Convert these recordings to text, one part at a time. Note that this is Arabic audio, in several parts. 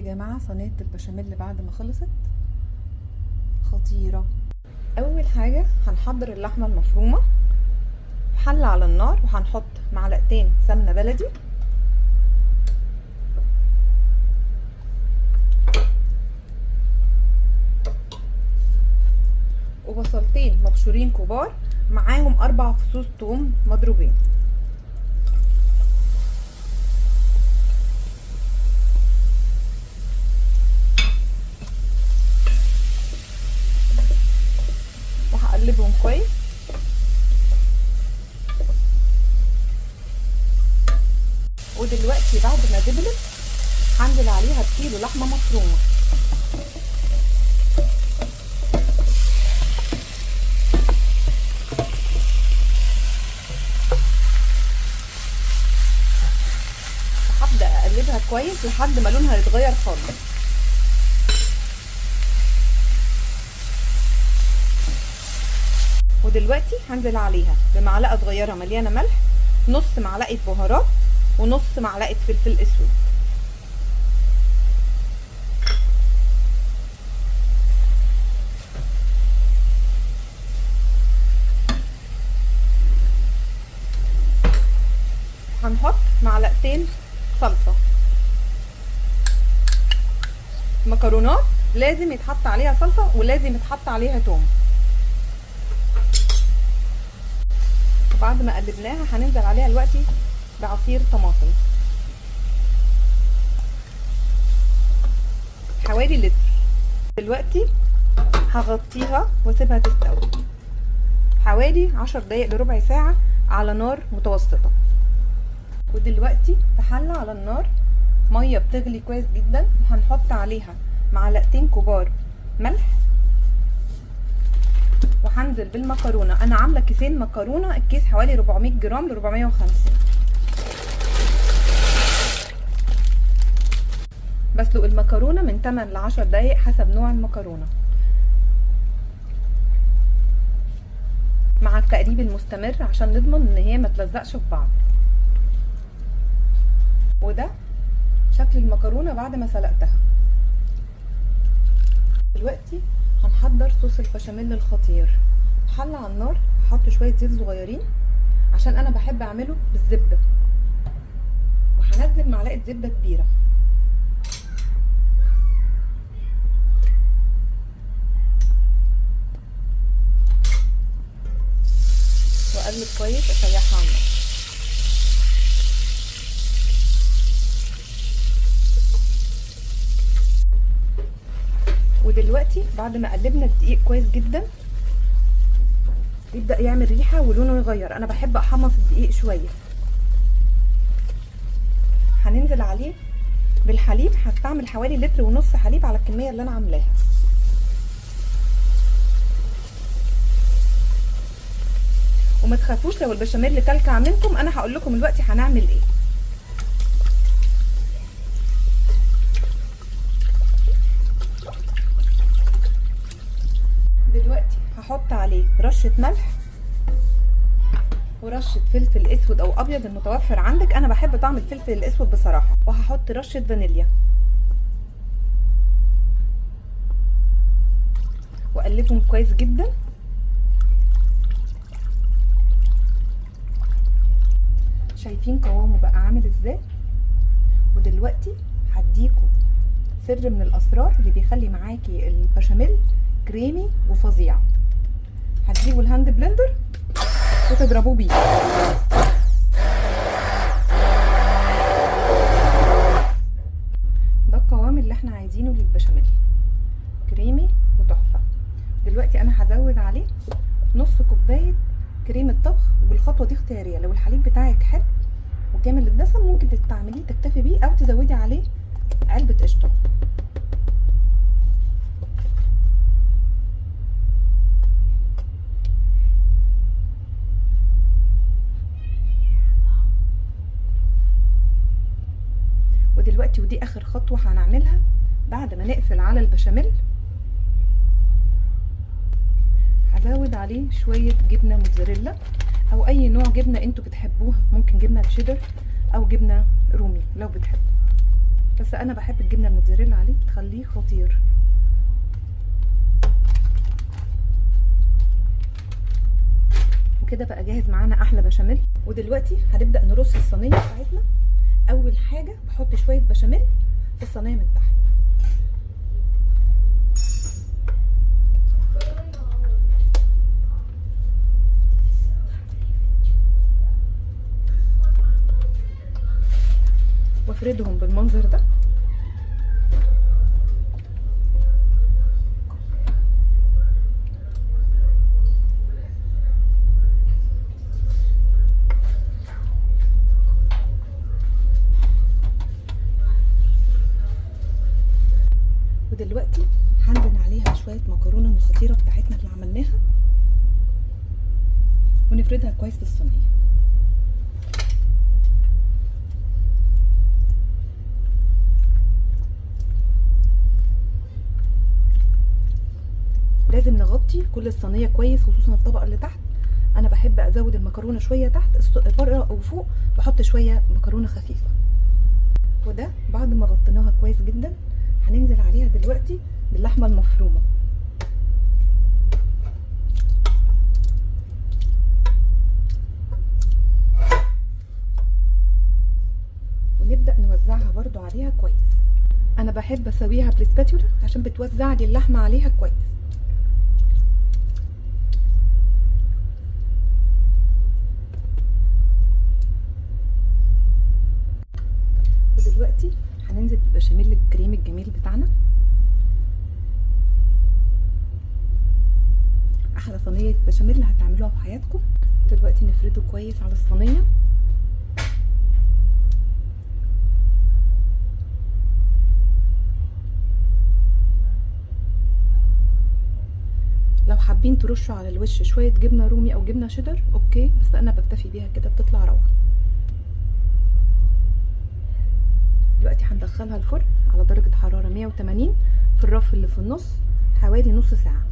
جماعة صينية البشاميل بعد ما خلصت خطيرة. اول حاجة هنحضر اللحمة المفرومة في حلة على النار، وهنحط معلقتين سمنة بلدي وبصلتين مبشورين كبار معاهم 4 فصوص توم مضروبين. وهقلبهم كويس. ودلوقتي بعد ما دبلت هنزل عليها بكيلو لحمه مفرومه. هبدا اقلبها كويس لحد ما لونها يتغير خالص. ودلوقتي هنزل عليها بمعلقه صغيره مليانه ملح، نص معلقه بهارات، ونص معلقه فلفل اسود. هنحط معلقتين صلصه. مكرونات لازم يتحط عليها صلصه ولازم يتحط عليها توم. وبعد ما قلبناها هننزل عليها دلوقتي بعصير طماطم حوالي لتر. دلوقتي هغطيها واسيبها تستوي حوالي 10 دقايق لربع ساعة على نار متوسطة. ودلوقتي في حلة على النار مية بتغلي كويس جدا، وهنحط عليها معلقتين كبار ملح، وهنزل بالمكرونه. انا عامله كيسين مكرونه، الكيس حوالي 400 جرام ل 450. بسلق المكرونه من 8 ل 10 دقايق حسب نوع المكرونه، مع التقليب المستمر عشان نضمن ان هي ما تلزقش في بعض. وده شكل المكرونه بعد ما سلقتها. دلوقتي هنحضر صوص البشاميل الخطير. حله على النار، هحط شويه زيت صغيرين عشان انا بحب اعمله بالزبده، وهنزل معلقه زبده كبيره، واقلب كويس اسيحها على النار. ودلوقتي بعد ما قلبنا الدقيق كويس جدا يبدأ يعمل ريحة ولونه يغير. انا بحب احمص الدقيق شوية. هننزل عليه بالحليب. هستعمل حوالي 1.5 لتر حليب على الكمية اللي انا عاملاها. وما تخافوش لو البشاميل كلكع منكم، انا هقول لكم دلوقتي هنعمل ايه. دلوقتي هحط عليه رشة ملح ورشة فلفل اسود او ابيض المتوفر عندك. انا بحب طعم الفلفل الاسود بصراحة. وهحط رشة فانيليا واقلبهم كويس جدا. شايفين قوامه بقى عامل ازاي؟ ودلوقتي هديكوا سر من الاسرار اللي بيخلي معاكي البشاميل كريمي وفظيع. هتجيبوا الهاند بلندر وتضربوه بيه. ده القوام اللي احنا عايزينه للبشاميل، كريمي وتحفه. دلوقتي انا هزود عليه نص كوبايه كريمه طبخ، وبالخطوه دي اختياريه. لو الحليب بتاعك حلو وكامل الدسم ممكن تستعمليه تكتفي بيه، او تزودي عليه علبه قشطه. ودلوقتي ودي اخر خطوه هنعملها بعد ما نقفل على البشاميل. هزود عليه شويه جبنه موتزاريلا او اي نوع جبنه انتوا بتحبوها. ممكن جبنه تشيدر او جبنه رومي لو بتحبوا. بس انا بحب الجبنه الموتزاريلا عليه، بتخليه خطير. وكده بقى جاهز معانا احلى بشاميل. ودلوقتي هنبدا نرص الصينيه بتاعتنا. اول حاجه بحط شويه بشاميل في الصينيه من تحت، وافردهم بالمنظر ده. ودلوقتي هنزل عليها شويه مكرونه من الفطيره بتاعتنا اللي عملناها، ونفردها كويس في الصينيه. لازم نغطي كل الصينيه كويس، خصوصا الطبقه اللي تحت. انا بحب ازود المكرونه شويه تحت، بره وفوق بحط شويه مكرونه خفيفه. وده بعد ما غطيناها كويس جدا هننزل عليها دلوقتي باللحمه المفرومه. ونبدا نوزعها برضو عليها كويس. انا بحب اسويها بالسباتولا عشان بتوزع لي اللحمه عليها كويس. ودلوقتي هننزل بالبشاميل الكريم الجميل بتاعنا. احلى صينيه بشاميل هتعملوها في حياتكم. دلوقتي نفرده كويس على الصينيه. لو حابين ترشوا على الوش شويه جبنه رومي او جبنه شيدر اوكي، بس انا بكتفي بيها كده، بتطلع روعه. دلوقتي هندخلها الفرن على درجه حراره 180 في الرف اللي في النص حوالي نص ساعه.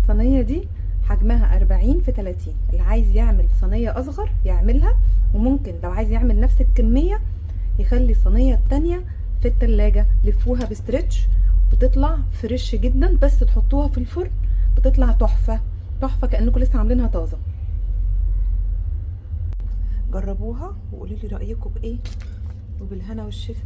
الصينيه دي حجمها 40 في 30. اللي عايز يعمل صينيه اصغر يعملها، وممكن لو عايز يعمل نفس الكميه يخلي الصينيه التانيه في التلاجة. لفوها بستريتش بتطلع فريش جدا، بس تحطوها في الفرن بتطلع تحفه تحفه كانكم لسه عاملينها طازه. جربوها وقولوا لي رايكم بايه، وبالهنا والشفا.